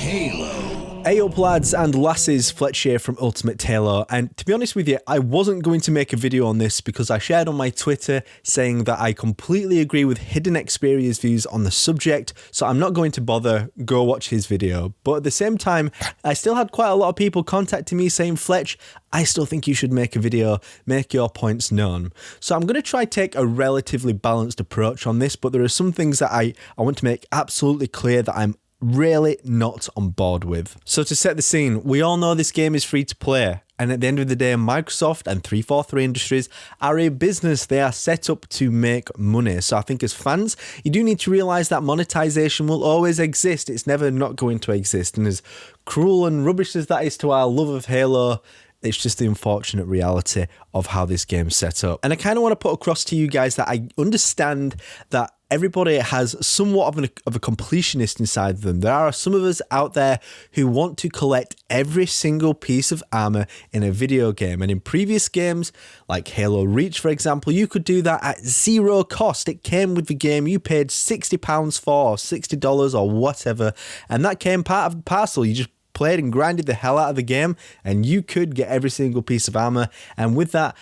Halo. Hey up lads and lasses, Fletch here from Ultimate Halo, and to be honest with you, I wasn't going to make a video on this because I shared on my Twitter saying that I completely agree with Hidden Xperia's views on the subject, so I'm not going to bother, go watch his video. But at the same time, I still had quite a lot of people contacting me saying, Fletch, I still think you should make a video, make your points known. So I'm going to try to take a relatively balanced approach on this, but there are some things that I want to make absolutely clear that I'm really not on board with. So to set the scene, we all know this game is free to play, and at the end of the day, Microsoft and 343 Industries are a business. They are set up to make money. So I think as fans, you do need to realize that monetization will always exist. It's never not going to exist. And as cruel and rubbish as that is to our love of Halo, it's just the unfortunate reality of how this game's set up. And I kind of want to put across to you guys that I understand that everybody has somewhat of a completionist inside them. There are some of us out there who want to collect every single piece of armor in a video game. And in previous games, like Halo Reach, for example, you could do that at zero cost. It came with the game. You paid £60 for, or $60 or whatever. And that came part of the parcel. You just played and grinded the hell out of the game and you could get every single piece of armor, and with that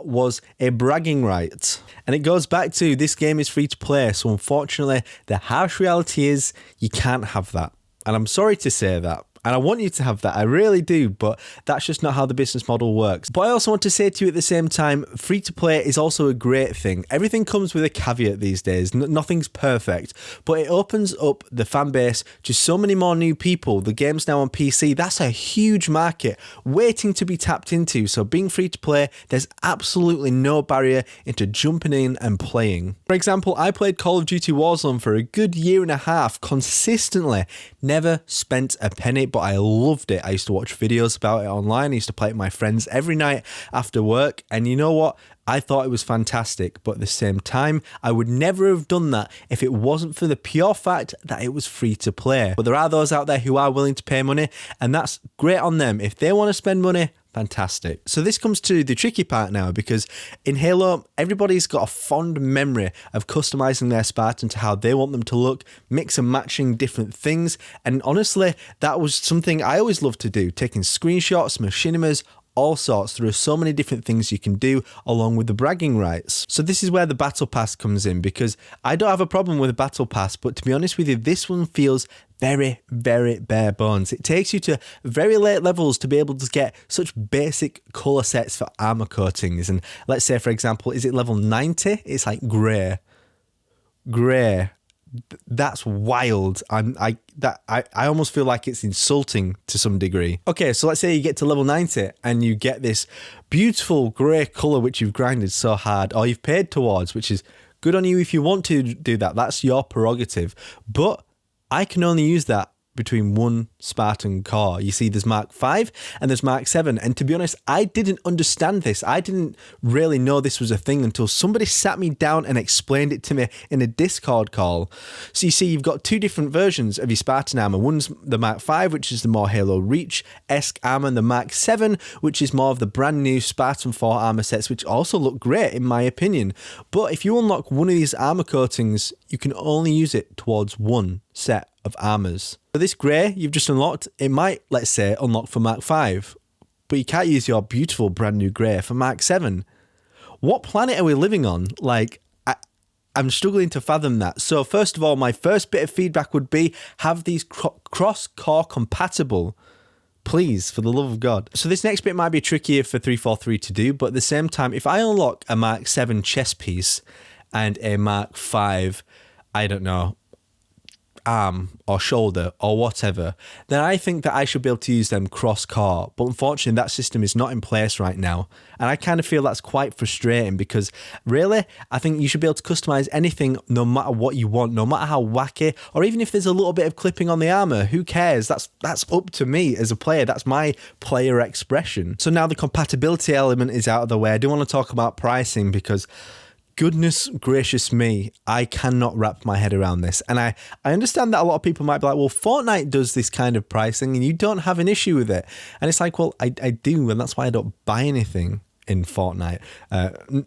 was a bragging right. And it goes back to this game is free to play, so unfortunately the harsh reality is you can't have that, and I'm sorry to say that. And I want you to have that, I really do, but that's just not how the business model works. But I also want to say to you at the same time, free to play is also a great thing. Everything comes with a caveat these days, nothing's perfect, but it opens up the fan base to so many more new people. The game's now on PC, that's a huge market waiting to be tapped into. So being free to play, there's absolutely no barrier into jumping in and playing. For example, I played Call of Duty Warzone for a good year and a half consistently, never spent a penny, but I loved it. I used to watch videos about it online. I used to play it with my friends every night after work. And you know what? I thought it was fantastic. But at the same time, I would never have done that if it wasn't for the pure fact that it was free to play. But there are those out there who are willing to pay money, and that's great on them. If they want to spend money, fantastic. So this comes to the tricky part now, because in Halo, everybody's got a fond memory of customizing their Spartan to how they want them to look, mix and matching different things. And honestly, that was something I always loved to do, taking screenshots, machinimas, all sorts. There are so many different things you can do along with the bragging rights. So this is where the battle pass comes in, because I don't have a problem with a battle pass, but to be honest with you, this one feels very, very bare bones. It takes you to very late levels to be able to get such basic color sets for armor coatings. And let's say, for example, is it level 90? It's like grey. That's wild. I almost feel like it's insulting to some degree. Okay, so let's say you get to level 90 and you get this beautiful grey colour which you've grinded so hard, or you've paid towards, which is good on you if you want to do that. That's your prerogative. But I can only use that between one Spartan core. You see, there's Mark 5 and there's Mark 7. And to be honest, I didn't understand this. I didn't really know this was a thing until somebody sat me down and explained it to me in a Discord call. So you see, you've got two different versions of your Spartan armor. One's the Mark 5, which is the more Halo Reach-esque armor, and the Mark 7, which is more of the brand new Spartan 4 armor sets, which also look great in my opinion. But if you unlock one of these armor coatings, you can only use it towards one set of armors. So this grey you've just unlocked, it might, let's say, unlock for Mark 5, but you can't use your beautiful brand new grey for Mark 7. What planet are we living on? Like, I'm struggling to fathom that. So first of all, my first bit of feedback would be, have these cross-core compatible, please, for the love of God. So this next bit might be trickier for 343 to do, but at the same time, if I unlock a Mark 7 chest piece and a Mark 5, I don't know, arm or shoulder or whatever, then I think that I should be able to use them cross-core. But unfortunately, that system is not in place right now. And I kind of feel that's quite frustrating, because really, I think you should be able to customize anything no matter what you want, no matter how wacky, or even if there's a little bit of clipping on the armor, who cares? That's up to me as a player. That's my player expression. So now the compatibility element is out of the way. I do want to talk about pricing, because goodness gracious me, I cannot wrap my head around this. And I understand that a lot of people might be like, well, Fortnite does this kind of pricing and you don't have an issue with it. And it's like, well, I do, and that's why I don't buy anything in Fortnite,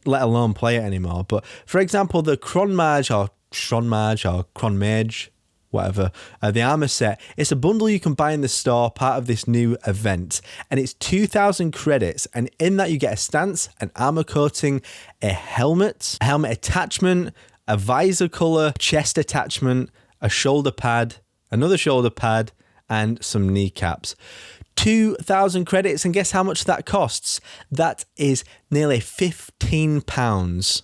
let alone play it anymore. But for example, the Cronmage or Cronmage, whatever, the armor set. It's a bundle you can buy in the store, part of this new event, and it's 2,000 credits, and in that you get a stance, an armor coating, a helmet attachment, a visor color, chest attachment, a shoulder pad, another shoulder pad, and some kneecaps. 2,000 credits, and guess how much that costs? That is nearly £15.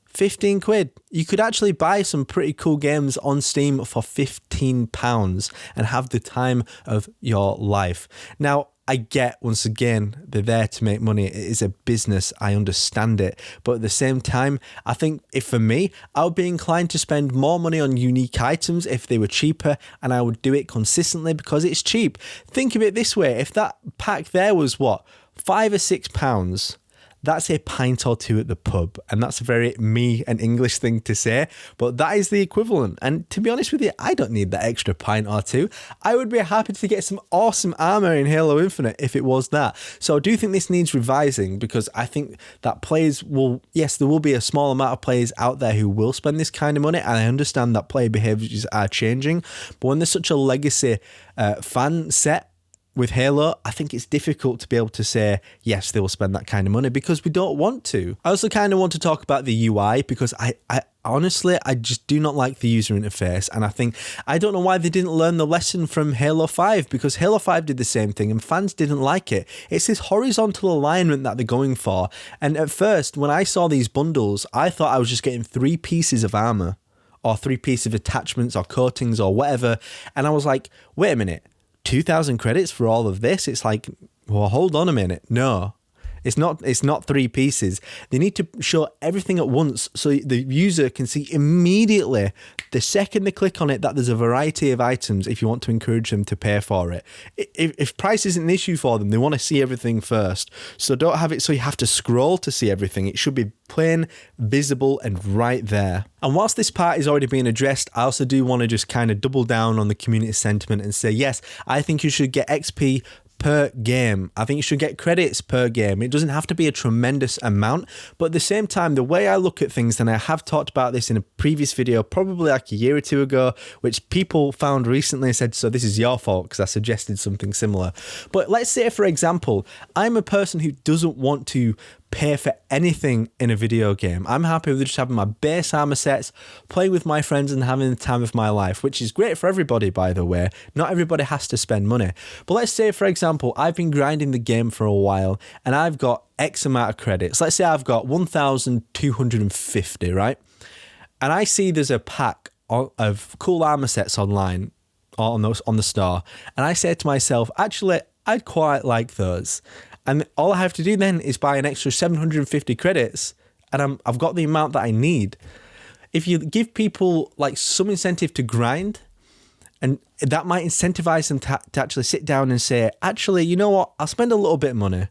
15 quid. You could actually buy some pretty cool games on Steam for £15 and have the time of your life. Now, I get, once again, they're there to make money. It is a business. I understand it. But at the same time, I think if for me, I would be inclined to spend more money on unique items if they were cheaper, and I would do it consistently because it's cheap. Think of it this way. If that pack there was what, £5 or £6, that's a pint or two at the pub. And that's a very me and English thing to say, but that is the equivalent. And to be honest with you, I don't need that extra pint or two. I would be happy to get some awesome armor in Halo Infinite if it was that. So I do think this needs revising, because I think that players will, yes, there will be a small amount of players out there who will spend this kind of money. And I understand that player behaviors are changing, but when there's such a legacy fan set with Halo, I think it's difficult to be able to say, yes, they will spend that kind of money, because we don't want to. I also kind of want to talk about the UI, because I honestly, I just do not like the user interface. And I don't know why they didn't learn the lesson from Halo 5, because Halo 5 did the same thing and fans didn't like it. It's this horizontal alignment that they're going for. And at first, when I saw these bundles, I thought I was just getting 3 pieces of armor or 3 pieces of attachments or coatings or whatever. And I was like, wait a minute. 2,000 credits for all of this? It's like, well, hold on a minute. No, it's not 3 pieces. They need to show everything at once so the user can see immediately, the second they click on it, that there's a variety of items if you want to encourage them to pay for it. If price isn't an issue for them, they want to see everything first. So don't have it so you have to scroll to see everything. It should be plain, visible, and right there. And whilst this part is already being addressed, I also do want to just kind of double down on the community sentiment and say, yes, I think you should get XP per game. I think you should get credits per game. It doesn't have to be a tremendous amount, but at the same time, the way I look at things, and I have talked about this in a previous video, probably like a year or two ago, which people found recently and said, so this is your fault because I suggested something similar. But let's say, for example, I'm a person who doesn't want to pay for anything in a video game. I'm happy with just having my base armor sets, playing with my friends and having the time of my life, which is great for everybody, by the way. Not everybody has to spend money. But let's say, for example, I've been grinding the game for a while and I've got X amount of credits. Let's say I've got 1,250, right? And I see there's a pack of cool armor sets online or on the store. And I say to myself, actually, I'd quite like those. And all I have to do then is buy an extra 750 credits and I've got the amount that I need. If you give people like some incentive to grind, and that might incentivize them to actually sit down and say, actually, you know what, I'll spend a little bit of money.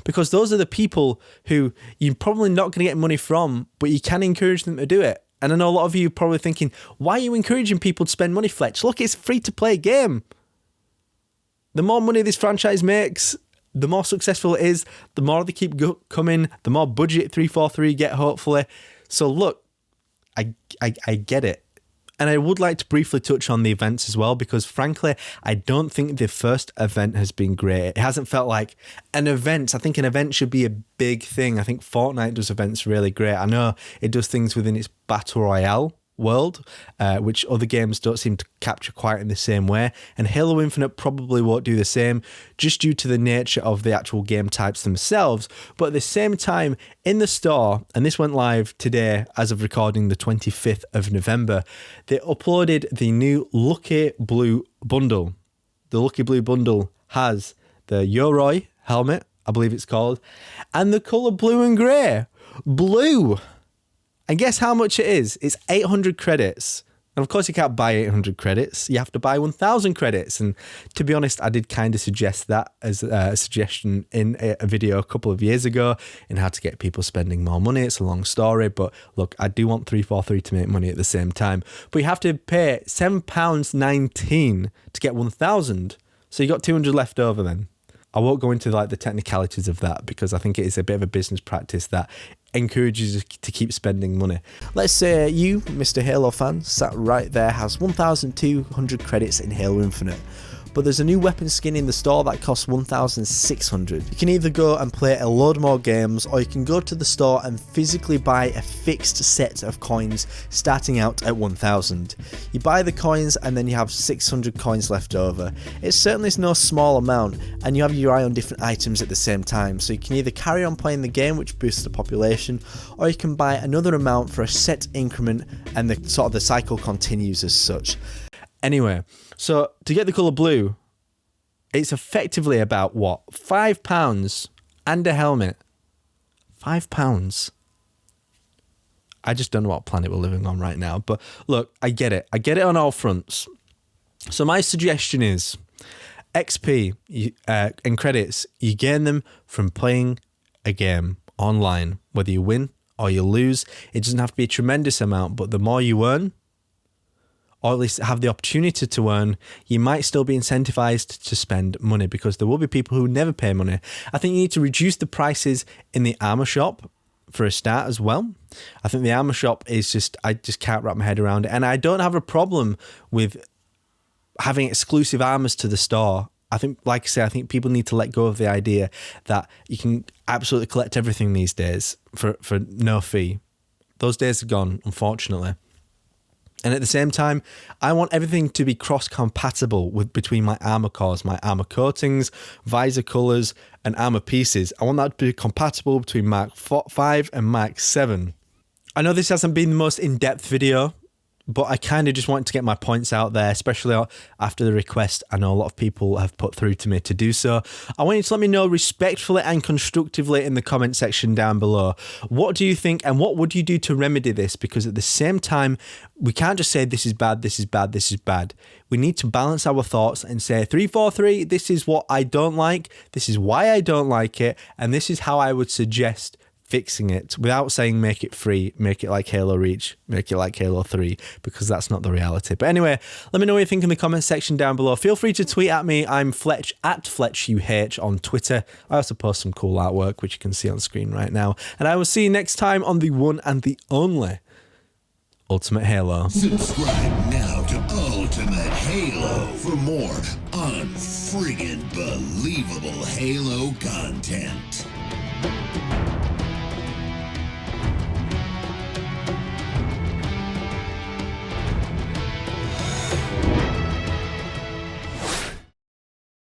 Because those are the people who you're probably not going to get money from, but you can encourage them to do it. And I know a lot of you are probably thinking, why are you encouraging people to spend money, Fletch? Look, it's a free-to-play game. The more money this franchise makes, the more successful it is, the more they keep coming, the more budget 343 get, hopefully. So look, I get it. And I would like to briefly touch on the events as well, because frankly, I don't think the first event has been great. It hasn't felt like an event. I think an event should be a big thing. I think Fortnite does events really great. I know it does things within its Battle Royale world, which other games don't seem to capture quite in the same way. And Halo Infinite probably won't do the same, just due to the nature of the actual game types themselves. But at the same time, in the store, and this went live today as of recording the 25th of November, they uploaded the new Lucky Blue bundle. The Lucky Blue bundle has the Yoroi helmet, I believe it's called, and the colour blue and grey. Blue! And guess how much it is? It's 800 credits. And of course you can't buy 800 credits. You have to buy 1,000 credits. And to be honest, I did kind of suggest that as a suggestion in a video a couple of years ago in how to get people spending more money. It's a long story, but look, I do want 343 to make money at the same time. But you have to pay £7.19 to get 1,000. So you got 200 left over then. I won't go into like the technicalities of that, because I think it is a bit of a business practice that encourages you to keep spending money. Let's say you, Mr. Halo fan, sat right there, has 1,200 credits in Halo Infinite. But there's a new weapon skin in the store that costs 1,600. You can either go and play a load more games, or you can go to the store and physically buy a fixed set of coins starting out at 1,000. You buy the coins and then you have 600 coins left over. It certainly is no small amount, and you have your eye on different items at the same time, so you can either carry on playing the game, which boosts the population, or you can buy another amount for a set increment, and the cycle continues as such. Anyway, so to get the colour blue, it's effectively about what? £5 and a helmet. £5. I just don't know what planet we're living on right now. But look, I get it. I get it on all fronts. So my suggestion is XP and credits, you gain them from playing a game online. Whether you win or you lose, it doesn't have to be a tremendous amount, but the more you earn, or at least have the opportunity to earn, you might still be incentivized to spend money, because there will be people who never pay money. I think you need to reduce the prices in the armor shop for a start as well. I think the armor shop is I just can't wrap my head around it. And I don't have a problem with having exclusive armors to the store. I think, like I say, I think people need to let go of the idea that you can absolutely collect everything these days for no fee. Those days are gone, unfortunately. And at the same time, I want everything to be cross-compatible between my armor cores, my armor coatings, visor colors, and armor pieces. I want that to be compatible between Mark 5 and Mark 7. I know this hasn't been the most in-depth video, but I kind of just wanted to get my points out there, especially after the request I know a lot of people have put through to me to do so. I want you to let me know respectfully and constructively in the comment section down below. What do you think, and what would you do to remedy this? Because at the same time, we can't just say this is bad, this is bad, this is bad. We need to balance our thoughts and say 3, 4, 3, this is what I don't like, this is why I don't like it, and this is how I would suggest fixing it, without saying make it free, make it like Halo Reach, make it like Halo 3, because that's not the reality. But anyway, let me know what you think in the comment section down below. Feel free to tweet at me. I'm Fletch, at FletchUH on Twitter. I also post some cool artwork, which you can see on screen right now. And I will see you next time on the one and the only Ultimate Halo. Subscribe now to Ultimate Halo for more unfriggin' believable Halo content.